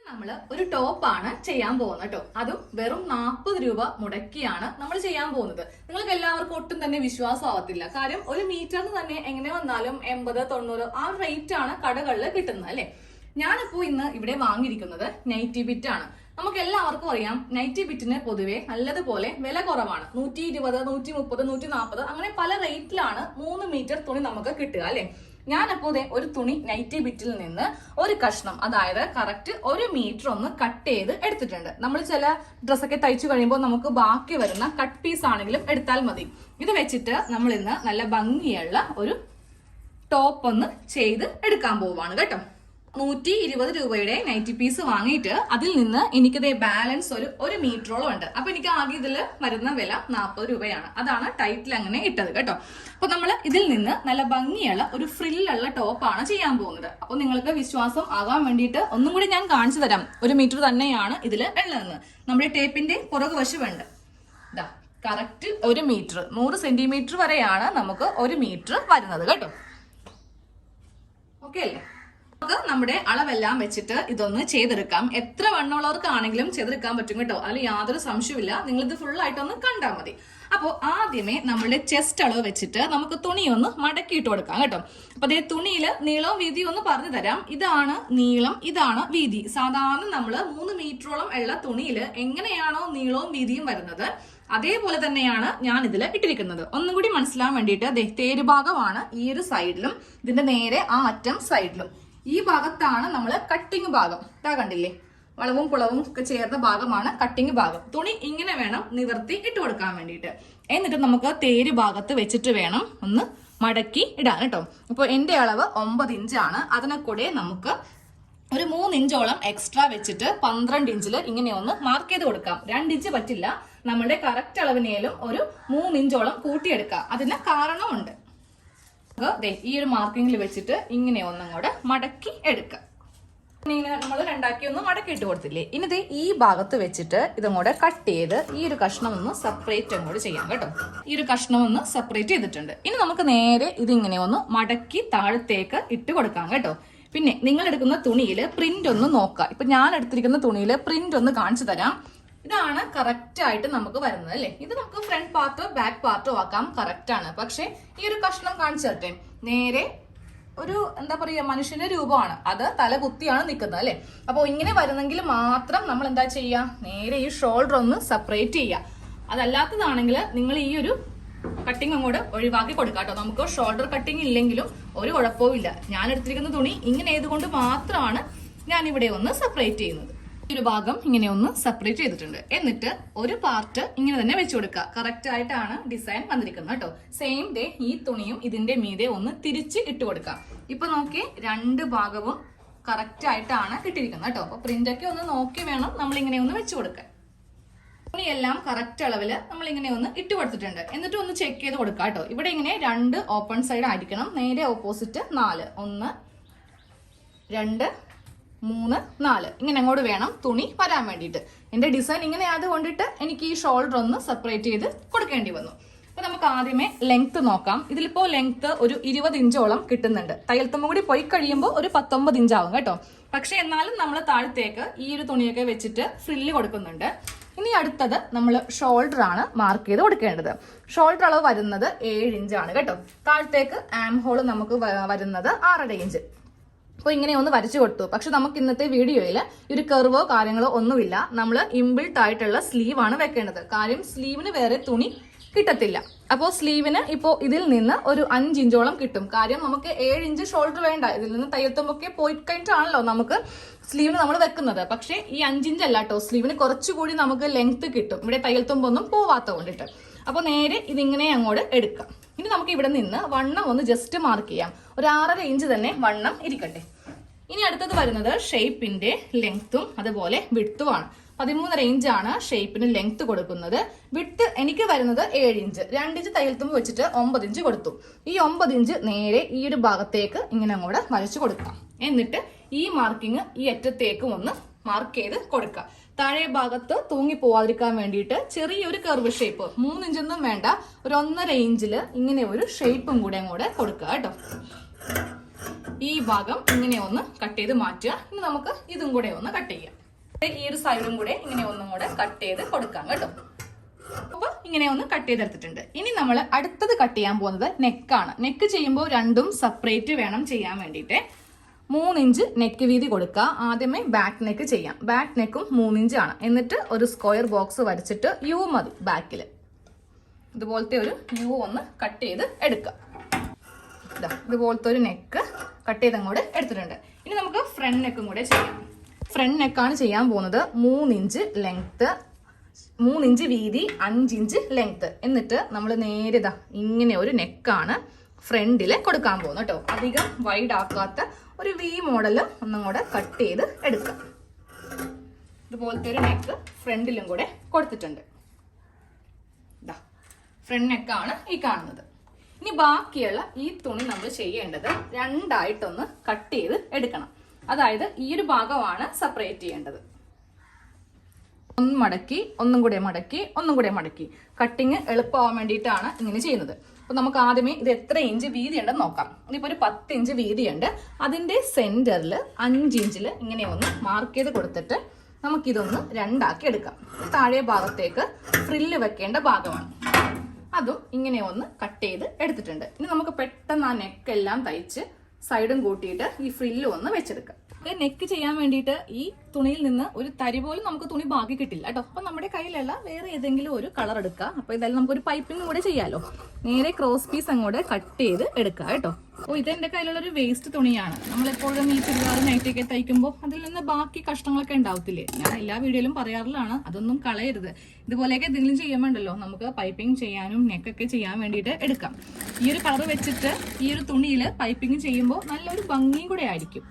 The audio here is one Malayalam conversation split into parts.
നമ്മൾ ഒരു ടോപ്പാണ് ചെയ്യാൻ പോകുന്നത് കേട്ടോ. അതും വെറും 40 രൂപ മുടക്കിയാണ് നമ്മൾ ചെയ്യാൻ പോകുന്നത്. നിങ്ങൾക്ക് എല്ലാവർക്കും ഒട്ടും തന്നെ വിശ്വാസമാവത്തില്ല. കാര്യം ഒരു മീറ്ററിന് തന്നെ എങ്ങനെ വന്നാലും 80-90 ആ റേറ്റ് ആണ് കടകളിൽ കിട്ടുന്നത് അല്ലെ. ഞാനിപ്പോ ഇന്ന് ഇവിടെ വാങ്ങിയിരിക്കുന്നത് നൈറ്റി ബിറ്റ് ആണ്. നമുക്ക് എല്ലാവർക്കും അറിയാം നൈറ്റി ബിറ്റിന് പൊതുവെ നല്ലതുപോലെ വില കുറവാണ്. 120, 130, 140 അങ്ങനെ പല റേറ്റിലാണ് 3 മീറ്റർ തുണി നമുക്ക് കിട്ടുക അല്ലെ. ഞാനപ്പോ ഒരു തുണി നൈറ്റി ബിറ്റിൽ നിന്ന് ഒരു കഷ്ണം, അതായത് കറക്റ്റ് 1 മീറ്റർ ഒന്ന് കട്ട് ചെയ്ത് എടുത്തിട്ടുണ്ട്. നമ്മൾ ചില ഡ്രസ്സൊക്കെ തയ്ച്ചു കഴിയുമ്പോൾ നമുക്ക് ബാക്കി വരുന്ന കട്ട് പീസ് ആണെങ്കിലും എടുത്താൽ മതി. ഇത് വെച്ചിട്ട് നമ്മൾ ഇന്ന് നല്ല ഭംഗിയുള്ള ഒരു ടോപ്പ് ഒന്ന് ചെയ്ത് എടുക്കാൻ പോവാണ് കേട്ടോ. 120 രൂപയുടെ നൈറ്റി പീസ് വാങ്ങിയിട്ട് അതിൽ നിന്ന് എനിക്കിതേ ബാലൻസ് ഒരു മീറ്ററോളം ഉണ്ട്. അപ്പൊ എനിക്ക് ആകെ ഇതിൽ വരുന്ന വില 40 രൂപയാണ്. അതാണ് ടൈറ്റിൽ അങ്ങനെ ഇട്ടത് കേട്ടോ. അപ്പൊ നമ്മൾ ഇതിൽ നിന്ന് നല്ല ഭംഗിയുള്ള ഒരു ഫ്രില്ലുള്ള ടോപ്പാണ് ചെയ്യാൻ പോകുന്നത്. അപ്പൊ നിങ്ങൾക്ക് വിശ്വാസം ആകാൻ വേണ്ടിയിട്ട് ഒന്നും കൂടി ഞാൻ കാണിച്ചു തരാം. 1 മീറ്റർ തന്നെയാണ് ഇതിൽ ഉള്ളതെന്ന്. നമ്മുടെ ടേപ്പിന്റെ പുറകുവശമുണ്ട്. ഇതാ കറക്റ്റ് 1 മീറ്റർ, 100 സെന്റിമീറ്റർ വരെയാണ് നമുക്ക് 1 മീറ്റർ വരുന്നത് കേട്ടോ. ഓക്കെ അല്ലേ? നമുക്ക് നമ്മുടെ അളവെല്ലാം വെച്ചിട്ട് ഇതൊന്ന് ചെയ്തെടുക്കാം. എത്ര വണ്ണമുള്ളവർക്കാണെങ്കിലും ചെയ്തെടുക്കാൻ പറ്റും കേട്ടോ. അതിൽ യാതൊരു സംശയമില്ല. നിങ്ങൾ ഇത് ഫുൾ ആയിട്ടൊന്ന് കണ്ടാൽ മതി. അപ്പോൾ ആദ്യമേ നമ്മുടെ ചെസ്റ്റ് അളവ് വെച്ചിട്ട് നമുക്ക് തുണിയൊന്ന് മടക്കിയിട്ട് കൊടുക്കാം കേട്ടോ. അപ്പൊ അതേ തുണിയിൽ നീളവും വീതിയും ഒന്ന് പറഞ്ഞു തരാം. ഇതാണ് നീളം, ഇതാണ് വീതി. സാധാരണ നമ്മൾ 3 മീറ്ററോളം ഉള്ള തുണിയിൽ എങ്ങനെയാണോ നീളവും വീതിയും വരുന്നത് അതേപോലെ തന്നെയാണ് ഞാൻ ഇതിൽ ഇട്ടിരിക്കുന്നത്. ഒന്നും കൂടി മനസ്സിലാൻ വേണ്ടിയിട്ട് തേര് ഭാഗമാണ് ഈ ഒരു സൈഡിലും ഇതിന്റെ നേരെ ആ അറ്റം സൈഡിലും. ഈ ഭാഗത്താണ് നമ്മൾ കട്ടിങ് ഭാഗം. ഇതാ കണ്ടില്ലേ, വളവും കുളവും ഒക്കെ ചേർന്ന ഭാഗമാണ് കട്ടിങ് ഭാഗം. തുണി ഇങ്ങനെ വേണം നിവർത്തി ഇട്ട് കൊടുക്കാൻ വേണ്ടിയിട്ട്. എന്നിട്ട് നമുക്ക് തേര് ഭാഗത്ത് വെച്ചിട്ട് വേണം ഒന്ന് മടക്കി ഇടാൻ കേട്ടോ. അപ്പൊ എന്റെ അളവ് 9 ഇഞ്ചാണ്. അതിനെ കൂടെ നമുക്ക് ഒരു 3 ഇഞ്ചോളം എക്സ്ട്രാ വെച്ചിട്ട് 12 ഇഞ്ചിൽ ഇങ്ങനെ ഒന്ന് മാർക്ക് ചെയ്ത് കൊടുക്കാം. 2 ഇഞ്ച് പറ്റില്ല. നമ്മുടെ കറക്റ്റ് അളവിനേലും ഒരു 3 ഇഞ്ചോളം കൂട്ടിയെടുക്കാം. അതിന് കാരണമുണ്ട്. ഈ ഒരു മാർക്കിങ്ങിൽ വെച്ചിട്ട് ഇങ്ങനെ ഒന്നങ്ങോട്ട് മടക്കി എടുക്കാം. ഇങ്ങനെ നമ്മൾ രണ്ടാക്കി ഒന്ന് മടക്കി ഇട്ട് കൊടുത്തില്ലേ. ഇനി ഈ ഭാഗത്ത് വെച്ചിട്ട് ഇതങ്ങോട്ട് കട്ട് ചെയ്ത് ഈ ഒരു കഷ്ണം ഒന്ന് സെപ്പറേറ്റ് അങ്ങോട്ട് ചെയ്യാം കേട്ടോ. ഈ ഒരു കഷ്ണം ഒന്ന് സെപ്പറേറ്റ് ചെയ്തിട്ടുണ്ട്. ഇനി നമുക്ക് നേരെ ഇതിങ്ങനെ ഒന്ന് മടക്കി താഴത്തേക്ക് ഇട്ട് കൊടുക്കാം കേട്ടോ. പിന്നെ നിങ്ങൾ എടുക്കുന്ന തുണിയിൽ പ്രിന്റ് ഒന്ന് നോക്കാം. ഇപ്പൊ ഞാൻ എടുത്തിരിക്കുന്ന തുണിയിൽ പ്രിന്റ് ഒന്ന് കാണിച്ചു തരാം. ഇതാണ് കറക്റ്റ് ആയിട്ട് നമുക്ക് വരുന്നത് അല്ലെ. ഇത് നമുക്ക് ഫ്രണ്ട് പാർട്ടോ ബാക്ക് പാർട്ടോ ആക്കാം, കറക്റ്റ് ആണ്. പക്ഷെ ഈ ഒരു കഷ്ണം കാണിച്ചു തരട്ടെ. നേരെ ഒരു എന്താ പറയാ മനുഷ്യന്റെ രൂപമാണ്, അത് തല കുത്തിയാണ് നിൽക്കുന്നത് അല്ലെ. അപ്പൊ ഇങ്ങനെ വരുന്നെങ്കിൽ മാത്രം നമ്മൾ എന്താ ചെയ്യുക, നേരെ ഈ ഷോൾഡർ ഒന്ന് സെപ്പറേറ്റ് ചെയ്യുക. അതല്ലാത്തതാണെങ്കിൽ നിങ്ങൾ ഈ ഒരു കട്ടിങ് അങ്ങോട്ട് ഒഴിവാക്കി കൊടുക്കാം കേട്ടോ. നമുക്ക് ഷോൾഡർ കട്ടിങ് ഇല്ലെങ്കിലും ഒരു കുഴപ്പവും ഇല്ല. ഞാൻ എടുത്തിരിക്കുന്ന തുണി ഇങ്ങനെ ആയതുകൊണ്ട് മാത്രമാണ് ഞാൻ ഇവിടെ ഒന്ന് സെപ്പറേറ്റ് ചെയ്യുന്നത്. ഈ ഒരു ഭാഗം ഇങ്ങനെ ഒന്ന് സെപ്പറേറ്റ് ചെയ്തിട്ടുണ്ട്. എന്നിട്ട് ഒരു പാർട്ട് ഇങ്ങനെ തന്നെ വെച്ചു കൊടുക്കുക. കറക്റ്റ് ആയിട്ടാണ് ഡിസൈൻ വന്നിരിക്കുന്നത് കേട്ടോ. സെയിം ഈ തുണിയും ഇതിന്റെ മീതെ ഒന്ന് തിരിച്ച് ഇട്ട് കൊടുക്കാം. ഇപ്പൊ നോക്കി 2 ഭാഗവും കറക്റ്റ് ആയിട്ടാണ് കിട്ടിയിരിക്കുന്നത് കേട്ടോ. അപ്പൊ പ്രിന്റ് ഒക്കെ ഒന്ന് നോക്കി വേണം നമ്മൾ ഇങ്ങനെ ഒന്ന് വെച്ചു കൊടുക്കാൻ. തുണിയെല്ലാം കറക്റ്റ് അളവില് നമ്മൾ ഇങ്ങനെ ഒന്ന് ഇട്ട് കൊടുത്തിട്ടുണ്ട്. എന്നിട്ട് ഒന്ന് ചെക്ക് ചെയ്ത് കൊടുക്കാം കേട്ടോ. ഇവിടെ ഇങ്ങനെ 2 ഓപ്പൺ സൈഡ് ആയിരിക്കണം. നേരെ ഓപ്പോസിറ്റ് 4, 1, 2, 3, 4 ഇങ്ങനെ അങ്ങോട്ട് വേണം തുണി വരാൻ വേണ്ടിയിട്ട്. എന്റെ ഡിസൈൻ ഇങ്ങനെ ആയതുകൊണ്ടിട്ട് എനിക്ക് ഈ ഷോൾഡർ ഒന്ന് സെപ്പറേറ്റ് ചെയ്ത് കൊടുക്കേണ്ടി വന്നു. അപ്പൊ നമുക്ക് ആദ്യമേ ലെങ്ത് നോക്കാം. ഇതിലിപ്പോ ലെങ്ത് ഒരു 20 ഇഞ്ചോളം കിട്ടുന്നുണ്ട്. തയ്യൽത്തുമ്പ് കൂടി പോയി കഴിയുമ്പോൾ ഒരു 19 ഇഞ്ചാവും കേട്ടോ. പക്ഷെ എന്നാലും നമ്മൾ താഴത്തേക്ക് ഈ ഒരു തുണിയൊക്കെ വെച്ചിട്ട് ഫ്രില്ല് കൊടുക്കുന്നുണ്ട്. ഇനി അടുത്തത് നമ്മൾ ഷോൾഡർ ആണ് മാർക്ക് ചെയ്ത് കൊടുക്കേണ്ടത്. ഷോൾഡർ അളവ് വരുന്നത് 7 ഇഞ്ചാണ് കേട്ടോ. താഴത്തേക്ക് ആം ഹോൾ നമുക്ക് വരുന്നത് 6.5 ഇഞ്ച്. അപ്പോൾ ഇങ്ങനെ ഒന്ന് വരച്ചു കൊടുത്തു. പക്ഷെ നമുക്ക് ഇന്നത്തെ വീഡിയോയിൽ ഒരു കർവോ കാര്യങ്ങളോ ഒന്നുമില്ല. നമ്മൾ ഇൻബിൽട്ട് ആയിട്ടുള്ള സ്ലീവ് ആണ് വെക്കേണ്ടത്. കാര്യം സ്ലീവിന് വേറെ തുണി കിട്ടത്തില്ല. അപ്പോൾ സ്ലീവിന് ഇപ്പോൾ ഇതിൽ നിന്ന് ഒരു 5 ഇഞ്ചോളം കിട്ടും. കാര്യം നമുക്ക് 7 ഇഞ്ച് ഷോൾഡർ വേണ്ട. ഇതിൽ നിന്ന് തയ്യൽത്തുമ്പൊക്കെ പോയി കഴിഞ്ഞിട്ടാണല്ലോ നമുക്ക് സ്ലീവിന് നമ്മൾ വെക്കുന്നത്. പക്ഷേ ഈ 5 ഇഞ്ച് അല്ല കേട്ടോ, സ്ലീവിന് കുറച്ചുകൂടി നമുക്ക് ലെങ്ത് കിട്ടും. ഇവിടെ തയ്യൽത്തുമ്പൊന്നും പോവാത്ത കൊണ്ടിട്ട്. അപ്പോൾ നേരെ ഇതിങ്ങനെ അങ്ങോട്ട് എടുക്കാം. ഇനി നമുക്ക് ഇവിടെ നിന്ന് വണ്ണം ഒന്ന് ജസ്റ്റ് മാർക്ക് ചെയ്യാം. ഒരു 6.5 ഇഞ്ച് തന്നെ വണ്ണം ഇരിക്കട്ടെ. ഇനി അടുത്തത് വരുന്നത് ഷേപ്പിന്റെ ലെങ്ത്തും അതുപോലെ വിഡ്ത്തുമാണ്. 13.5 ഇഞ്ചാണ് ഷേപ്പിന് ലെങ്ത് കൊടുക്കുന്നത്. വിഡ്ത്ത് എനിക്ക് വരുന്നത് 7 ഇഞ്ച്. 2 ഇഞ്ച് തയ്യൽത്തുമ്പ് വെച്ചിട്ട് 9 ഇഞ്ച് കൊടുത്തു. ഈ 9 ഇഞ്ച് നേരെ ഈ ഒരു ഭാഗത്തേക്ക് ഇങ്ങനെ അങ്ങോട്ട് വരച്ചു കൊടുക്കാം. എന്നിട്ട് ഈ മാർക്കിങ് ഈ അറ്റത്തേക്കും ഒന്ന് മാർക്ക് ചെയ്ത് കൊടുക്കുക. താഴെ ഭാഗത്ത് തൂങ്ങി പോവാതിരിക്കാൻ വേണ്ടിയിട്ട് ചെറിയൊരു കർവ് ഷേപ്പ്, 3 ഇഞ്ചൊന്നും വേണ്ട, ഒരു 1.5 ഇഞ്ചിൽ ഇങ്ങനെ ഒരു ഷേപ്പും കൂടെ അങ്ങോട്ട് കൊടുക്കുക കേട്ടോ. ഈ ഭാഗം ഇങ്ങനെ ഒന്ന് കട്ട് ചെയ്ത് മാറ്റുക. ഇനി നമുക്ക് ഇതും കൂടെ ഒന്ന് കട്ട് ചെയ്യാം. ഈ ഒരു സൈഡും കൂടെ ഇങ്ങനെ ഒന്നും കൂടെ കട്ട് ചെയ്ത് കൊടുക്കാം കേട്ടോ. അപ്പൊ ഇങ്ങനെ ഒന്ന് കട്ട് ചെയ്തെടുത്തിട്ടുണ്ട്. ഇനി നമ്മൾ അടുത്തത് കട്ട് ചെയ്യാൻ പോകുന്നത് നെക്കാണ്. നെക്ക് ചെയ്യുമ്പോൾ രണ്ടും സെപ്പറേറ്റ് വേണം ചെയ്യാൻ വേണ്ടിയിട്ട്. 3 ഇഞ്ച് നെക്ക് വീതി കൊടുക്കുക. ആദ്യമേ ബാക്ക് നെക്ക് ചെയ്യാം. ബാക്ക് നെക്കും 3 ഇഞ്ച് ആണ്. എന്നിട്ട് ഒരു സ്ക്വയർ ബോക്സ് വരച്ചിട്ട് യു മതി ബാക്കിൽ. ഇതുപോലത്തെ ഒരു യു ഒന്ന് കട്ട് ചെയ്ത് എടുക്കുക. ഇതുപോലത്തെ ഒരു നെക്ക് കട്ട് ചെയ്ത് അങ്ങോട്ട് എടുത്തിട്ടുണ്ട്. ഇനി നമുക്ക് ഫ്രണ്ട് നെക്കും കൂടെ ചെയ്യാം. ഫ്രണ്ട് നെക്കാണ് ചെയ്യാൻ പോകുന്നത്. 3 ഇഞ്ച് ലെങ്ത്, 3 ഇഞ്ച് വീതി, 5 ഇഞ്ച് ലെങ്ത്. എന്നിട്ട് നമ്മൾ നേരെ ഇങ്ങനെ ഒരു നെക്കാണ് ഫ്രണ്ടിൽ കൊടുക്കാൻ പോകുന്നത് കേട്ടോ. അധികം വൈഡ് ആക്കാത്ത ഒരു വി മോഡൽ ഒന്നും കൂടെ കട്ട് ചെയ്ത് എടുക്കാം. ഇതുപോലത്തെ ഒരു നെക്ക് ഫ്രണ്ടിലും കൂടെ കൊടുത്തിട്ടുണ്ട്. ഫ്രണ്ട് നെക്കാണ് ഈ കാണുന്നത്. ഇനി ബാക്കിയുള്ള ഈ തുണി നമ്മൾ ചെയ്യേണ്ടത് രണ്ടായിട്ടൊന്ന് കട്ട് ചെയ്ത് എടുക്കണം. അതായത് ഈ ഒരു ഭാഗമാണ് സെപ്പറേറ്റ് ചെയ്യേണ്ടത്. ഒന്ന് മടക്കി, ഒന്നും കൂടെ മടക്കി, ഒന്നും കൂടെ മടക്കി. കട്ടിങ് എളുപ്പമാവാൻ വേണ്ടിയിട്ടാണ് ഇങ്ങനെ ചെയ്യുന്നത്. അപ്പൊ നമുക്ക് ആദ്യമേ ഇത് എത്ര ഇഞ്ച് വീതി ഉണ്ടെന്ന് നോക്കാം. ഇതിപ്പോ ഒരു 10 ഇഞ്ച് വീതിയുണ്ട്. അതിന്റെ സെന്ററിൽ 5 ഇഞ്ചിൽ ഇങ്ങനെ ഒന്ന് മാർക്ക് ചെയ്ത് കൊടുത്തിട്ട് നമുക്കിതൊന്ന് രണ്ടാക്കി എടുക്കാം. താഴെ ഭാഗത്തേക്ക് ഫ്രില്ല് വെക്കേണ്ട ഭാഗമാണ്. അതും ഇങ്ങനെ ഒന്ന് കട്ട് ചെയ്ത് എടുത്തിട്ടുണ്ട്. ഇനി നമുക്ക് പെട്ടെന്ന് ആ നെക്കെല്ലാം തയ്ച്ച് സൈഡും കൂട്ടിയിട്ട് ഈ ഫ്രില്ല് ഒന്ന് വെച്ചെടുക്കാം. നെക്ക് ചെയ്യാൻ വേണ്ടിയിട്ട് ഈ തുണിയിൽ നിന്ന് ഒരു തരി പോലും നമുക്ക് തുണി ബാക്കി കിട്ടില്ല കേട്ടോ. അപ്പൊ നമ്മുടെ കയ്യിലുള്ള വേറെ ഏതെങ്കിലും ഒരു കളർ എടുക്കുക. അപ്പൊ ഇതെല്ലാം നമുക്കൊരു പൈപ്പിംഗ് കൂടെ ചെയ്യാലോ. നേരെ ക്രോസ് പീസ് അങ്ങോട്ട് കട്ട് ചെയ്ത് എടുക്കുക കേട്ടോ. ഇതെന്റെ കയ്യിലുള്ള ഒരു വേസ്റ്റ് തുണിയാണ്. നമ്മളെപ്പോഴും ഈ ചുരിദാർ നൈറ്റൊക്കെ തയ്ക്കുമ്പോൾ അതിൽ നിന്ന് ബാക്കി കഷ്ണങ്ങളൊക്കെ ഉണ്ടാവത്തില്ലേ. ഞാൻ എല്ലാ വീഡിയോയിലും പറയാറുള്ളതാണ്, അതൊന്നും കളയരുത്. ഇതുപോലെയൊക്കെ എന്തെങ്കിലും ചെയ്യുമ്പോണ്ടല്ലോ നമുക്ക് പൈപ്പിംഗ് ചെയ്യാനും നെക്കൊക്കെ ചെയ്യാൻ വേണ്ടിയിട്ട് എടുക്കാം. ഈ ഒരു കളർ വെച്ചിട്ട് ഈ ഒരു തുണിയിൽ പൈപ്പിംഗ് ചെയ്യുമ്പോൾ നല്ലൊരു ഭംഗിയും കൂടെ ആയിരിക്കും.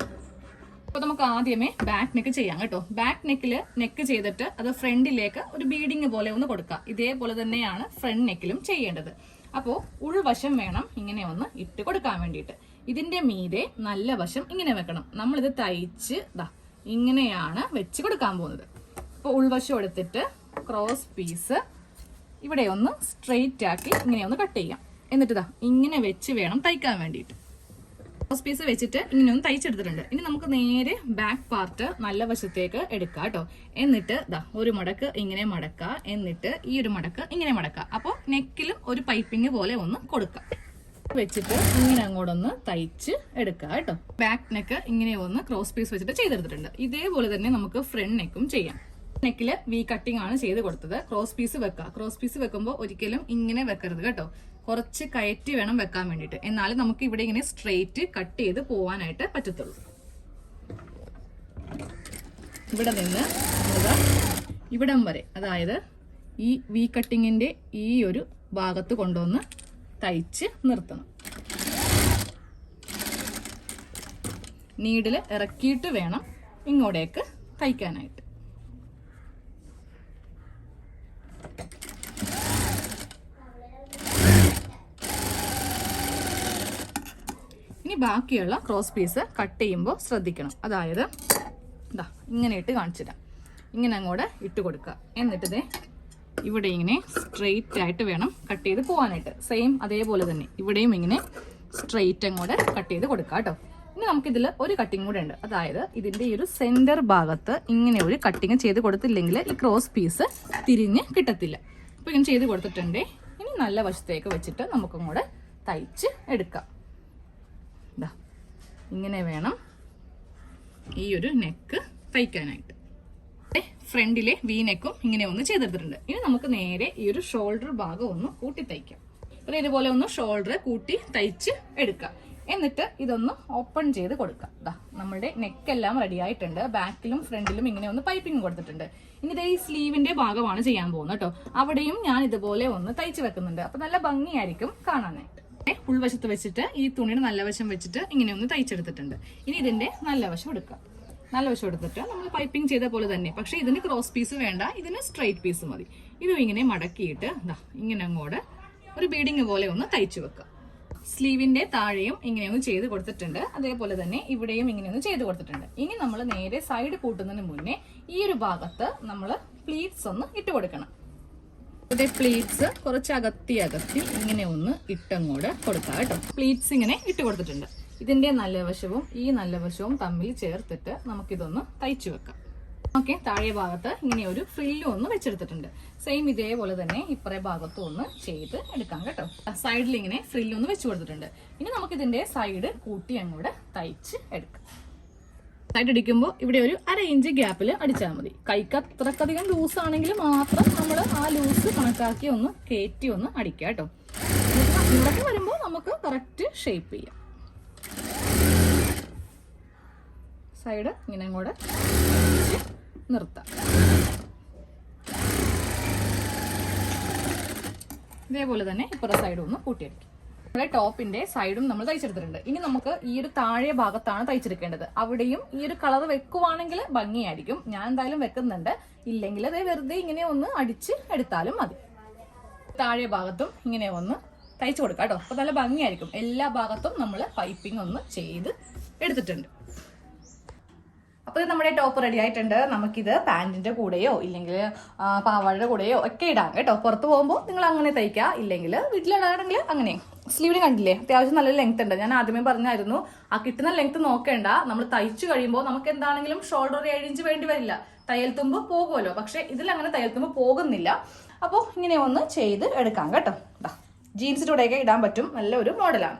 അപ്പൊ നമുക്ക് ആദ്യമേ ബാക്ക് നെക്ക് ചെയ്യാം കേട്ടോ. ബാക്ക് നെക്കില് നെക്ക് ചെയ്തിട്ട് അത് ഫ്രണ്ടിലേക്ക് ഒരു ബീഡിങ് പോലെ ഒന്ന് കൊടുക്കുക. ഇതേപോലെ തന്നെയാണ് ഫ്രണ്ട് നെക്കിലും ചെയ്യേണ്ടത്. അപ്പോൾ ഉൾവശം വേണം ഇങ്ങനെ ഒന്ന് ഇട്ട് കൊടുക്കാൻ വേണ്ടിയിട്ട്. ഇതിന്റെ മീതെ നല്ല വശം ഇങ്ങനെ വെക്കണം. നമ്മളിത് തയ്ച്ച് ഇങ്ങനെയാണ് വെച്ച് കൊടുക്കാൻ പോകുന്നത്. അപ്പോൾ ഉൾവശം എടുത്തിട്ട് ക്രോസ് പീസ് ഇവിടെ ഒന്ന് സ്ട്രെയിറ്റ് ആക്കി ഇങ്ങനെ ഒന്ന് കട്ട് ചെയ്യാം. എന്നിട്ട് ഇങ്ങനെ വെച്ച് വേണം തയ്ക്കാൻ വേണ്ടിയിട്ട്. ക്രോസ് പീസ് വെച്ചിട്ട് ഇങ്ങനെ ഒന്ന് തയ്ച്ചെടുത്തിട്ടുണ്ട്. ഇനി നമുക്ക് നേരെ ബാക്ക് പാർട്ട് നല്ല വശത്തേക്ക് എടുക്കാം കേട്ടോ. എന്നിട്ട് ഒരു മടക്ക് ഇങ്ങനെ മടക്കുക. എന്നിട്ട് ഈ ഒരു മടക്ക് ഇങ്ങനെ മടക്കുക. അപ്പോൾ നെക്കിലും ഒരു പൈപ്പിംഗ് പോലെ ഒന്ന് കൊടുക്കാം. വെച്ചിട്ട് ഇങ്ങനെ അങ്ങോട്ടൊന്ന് തയ്ച്ച് എടുക്കുക കേട്ടോ. ബാക്ക് നെക്ക് ഇങ്ങനെ ഒന്ന് ക്രോസ് പീസ് വെച്ചിട്ട് ചെയ്തെടുത്തിട്ടുണ്ട്. ഇതേപോലെ തന്നെ നമുക്ക് ഫ്രണ്ട് നെക്കും ചെയ്യാം. നെക്കില് വി കട്ടിംഗ് ആണ് ചെയ്ത് കൊടുത്തത്. ക്രോസ് പീസ് വെക്കുക. ക്രോസ് പീസ് വെക്കുമ്പോൾ ഒരിക്കലും ഇങ്ങനെ വെക്കരുത് കേട്ടോ. കുറച്ച് കയറ്റി വേണം വെക്കാൻ വേണ്ടിയിട്ട്. എന്നാലും നമുക്ക് ഇവിടെ ഇങ്ങനെ സ്ട്രെയിറ്റ് കട്ട് ചെയ്ത് പോവാനായിട്ട് പറ്റത്തുള്ളൂ. ഇവിടെ നിന്ന് ഇവിടം വരെ, അതായത് ഈ വി കട്ടിങ്ങിന്റെ ഈ ഒരു ഭാഗത്ത് കൊണ്ടുവന്ന് തയ്ച്ച് നിർത്തണം. നീഡില് ഇറക്കിയിട്ട് വേണം ഇങ്ങോട്ടേക്ക് തയ്ക്കാനായിട്ട്. ബാക്കിയുള്ള ക്രോസ് പീസ് കട്ട് ചെയ്യുമ്പോൾ ശ്രദ്ധിക്കണം. അതായത് ഇങ്ങനെ ഇട്ട് കാണിച്ചിടാം. ഇങ്ങനെ അങ്ങോട്ട് ഇട്ട് കൊടുക്കുക. എന്നിട്ട് ഇവിടെ ഇങ്ങനെ സ്ട്രെയിറ്റ് ആയിട്ട് വേണം കട്ട് ചെയ്ത് പോകാനായിട്ട്. സെയിം അതേപോലെ തന്നെ ഇവിടെയും ഇങ്ങനെ സ്ട്രെയിറ്റ് അങ്ങോട്ട് കട്ട് ചെയ്ത് കൊടുക്കുക കേട്ടോ. ഇനി നമുക്കിതിൽ ഒരു കട്ടിങ് കൂടെ ഉണ്ട്. അതായത് ഇതിന്റെ ഈ ഒരു സെന്റർ ഭാഗത്ത് ഇങ്ങനെ ഒരു കട്ടിങ് ചെയ്ത് കൊടുത്തില്ലെങ്കിൽ ഈ ക്രോസ് പീസ് തിരിഞ്ഞ് കിട്ടത്തില്ല. അപ്പൊ ഇങ്ങനെ ചെയ്ത് കൊടുത്തിട്ടുണ്ട്. ഇനി നല്ല വശത്തേക്ക് വെച്ചിട്ട് നമുക്കും കൂടെ തയ്ച്ച് എടുക്കാം. ഇങ്ങനെ വേണം ഈ ഒരു നെക്ക് തയ്ക്കാനായിട്ട്. ഫ്രണ്ടിലെ വി നെക്കും ഇങ്ങനെ ഒന്ന് ചെയ്തെടുത്തിട്ടുണ്ട്. ഇനി നമുക്ക് നേരെ ഈ ഒരു ഷോൾഡർ ഭാഗം ഒന്ന് കൂട്ടി തയ്ക്കാം. ഇതുപോലെ ഒന്ന് ഷോൾഡർ കൂട്ടി തയ്ച്ച് എടുക്കാം. എന്നിട്ട് ഇതൊന്ന് ഓപ്പൺ ചെയ്ത് കൊടുക്കാം. നമ്മുടെ നെക്കെല്ലാം റെഡി ആയിട്ടുണ്ട്. ബാക്കിലും ഫ്രണ്ടിലും ഇങ്ങനെ ഒന്ന് പൈപ്പിംഗ് കൊടുത്തിട്ടുണ്ട്. ഇനി ഇതേ ഈ സ്ലീവിന്റെ ഭാഗമാണ് ചെയ്യാൻ പോകുന്നത് കേട്ടോ. അവിടെയും ഞാൻ ഇതുപോലെ ഒന്ന് തയ്ച്ച് വെക്കുന്നുണ്ട്. അപ്പൊ നല്ല ഭംഗിയായിരിക്കും കാണാനായിട്ട്. ഉൾവശത്ത് വെച്ചിട്ട് ഈ തുണിയുടെ നല്ല വശം വെച്ചിട്ട് ഇങ്ങനെ ഒന്ന് തയ്ച്ചെടുത്തിട്ടുണ്ട്. ഇനി ഇതിന്റെ നല്ല വശം എടുക്കാം. നല്ല വശം എടുത്തിട്ട് നമ്മൾ പൈപ്പിംഗ് ചെയ്ത പോലെ തന്നെ, പക്ഷെ ഇതിന് ക്രോസ് പീസ് വേണ്ട, ഇതിന് സ്ട്രെയിറ്റ് പീസ് മതി. ഇതും ഇങ്ങനെ മടക്കിയിട്ട് ഇങ്ങനെ അങ്ങോട്ട് ഒരു ബീഡിങ് പോലെ ഒന്ന് തയ്ച്ചു വെക്കുക. സ്ലീവിന്റെ താഴെയും ഇങ്ങനെ ഒന്ന് ചെയ്ത് കൊടുത്തിട്ടുണ്ട്. അതേപോലെ തന്നെ ഇവിടെയും ഇങ്ങനെ ഒന്ന് ചെയ്ത് കൊടുത്തിട്ടുണ്ട്. ഇനി നമ്മൾ നേരെ സൈഡ് കൂട്ടുന്നതിന് മുന്നേ ഈ ഒരു ഭാഗത്ത് നമ്മൾ പ്ലീറ്റ്സ് ഒന്ന് ഇട്ട് കൊടുക്കണം. ഇവിടെ പ്ലീറ്റ്സ് കുറച്ച് അകത്തി ഇങ്ങനെ ഒന്ന് ഇട്ടങ്ങോട്ട് കൊടുക്കാം കേട്ടോ. പ്ലീറ്റ്സ് ഇങ്ങനെ ഇട്ട് കൊടുത്തിട്ടുണ്ട്. ഇതിന്റെ നല്ല വശവും ഈ നല്ല വശവും തമ്മിൽ ചേർത്തിട്ട് നമുക്കിതൊന്ന് തയ്ച്ചു വെക്കാം. ഓക്കെ, താഴെ ഭാഗത്ത് ഇങ്ങനെ ഒരു ഫ്രില്ലും ഒന്ന് വെച്ചെടുത്തിട്ടുണ്ട്. സെയിം ഇതേപോലെ തന്നെ ഇപ്പറേ ഭാഗത്തും ഒന്ന് ചെയ്ത് എടുക്കാം കേട്ടോ. സൈഡിൽ ഇങ്ങനെ ഫ്രില്ലൊന്ന് വെച്ച് കൊടുത്തിട്ടുണ്ട്. ഇനി നമുക്കിതിന്റെ സൈഡ് കൂട്ടി അങ്ങോട്ട് തയ്ച്ച് എടുക്കാം. സൈഡ് അടിക്കുമ്പോൾ ഇവിടെ ഒരു 1/2 ഇഞ്ച് ഗ്യാപ്പിൽ അടിച്ചാൽ മതി. കൈക്ക് അത്രക്കധികം ലൂസ് ആണെങ്കിൽ മാത്രം നമ്മൾ ആ ലൂസ് കണക്കാക്കി ഒന്ന് കയറ്റി ഒന്ന് അടിക്കുക കേട്ടോ. ഇവിടേക്ക് വരുമ്പോൾ നമുക്ക് കറക്റ്റ് ഷേപ്പ് ചെയ്യാം. സൈഡ് ഇങ്ങനെ അങ്ങോട്ട് നിർത്താം. ഇതേപോലെ തന്നെ ഇപ്പുറത്തെ സൈഡും ഒന്ന് കൂട്ടിയടിക്കും. നമ്മുടെ ടോപ്പിന്റെ സൈഡും നമ്മൾ തയ്ച്ചെടുത്തിട്ടുണ്ട്. ഇനി നമുക്ക് ഈ ഒരു താഴെ ഭാഗത്താണ് തയ്ച്ചെടുക്കേണ്ടത്. അവിടെയും ഈ ഒരു കളർ വെക്കുവാണെങ്കിൽ ഭംഗിയായിരിക്കും. ഞാൻ എന്തായാലും വെക്കുന്നുണ്ട്. ഇല്ലെങ്കിൽ അത് വെറുതെ ഇങ്ങനെ ഒന്ന് അടിച്ച് എടുത്താലും മതി. താഴെ ഭാഗത്തും ഇങ്ങനെ ഒന്ന് തയ്ച്ചു കൊടുക്കാം കേട്ടോ. അപ്പൊ നല്ല ഭംഗിയായിരിക്കും. എല്ലാ ഭാഗത്തും നമ്മൾ പൈപ്പിംഗ് ഒന്ന് ചെയ്ത് എടുത്തിട്ടുണ്ട്. അപ്പോൾ ഇത് നമ്മുടെ ടോപ്പ് റെഡി ആയിട്ടുണ്ട്. നമുക്കിത് പാൻറ്റിന്റെ കൂടെയോ ഇല്ലെങ്കിൽ പാവാടയുടെ കൂടെയോ ഒക്കെ ഇടാം കേട്ടോ. പുറത്ത് പോകുമ്പോൾ നിങ്ങൾ അങ്ങനെ തയ്ക്കുക. ഇല്ലെങ്കിൽ വീട്ടിലിടാണെങ്കിൽ അങ്ങനെ. സ്ലീവിന് കണ്ടില്ലേ, അത്യാവശ്യം നല്ല ലെങ്ത് ഉണ്ട്. ഞാൻ ആദ്യമേ പറഞ്ഞായിരുന്നു, ആ കിട്ടുന്ന ലെങ്ത് നോക്കേണ്ട. നമ്മൾ തയ്ച്ചു കഴിയുമ്പോൾ നമുക്ക് എന്താണെങ്കിലും ഷോൾഡർ 7 ഇഞ്ച് വേണ്ടി വരില്ല. തയ്യൽ തുമ്പ് പോകുമല്ലോ. പക്ഷെ ഇതിലങ്ങനെ തയ്യൽ തുമ്പ് പോകുന്നില്ല. അപ്പോൾ ഇങ്ങനെ ഒന്ന് ചെയ്ത് എടുക്കാം കേട്ടോ. ജീൻസിൻ്റെ കൂടെയൊക്കെ ഇടാൻ പറ്റും. നല്ല ഒരു മോഡലാണ്.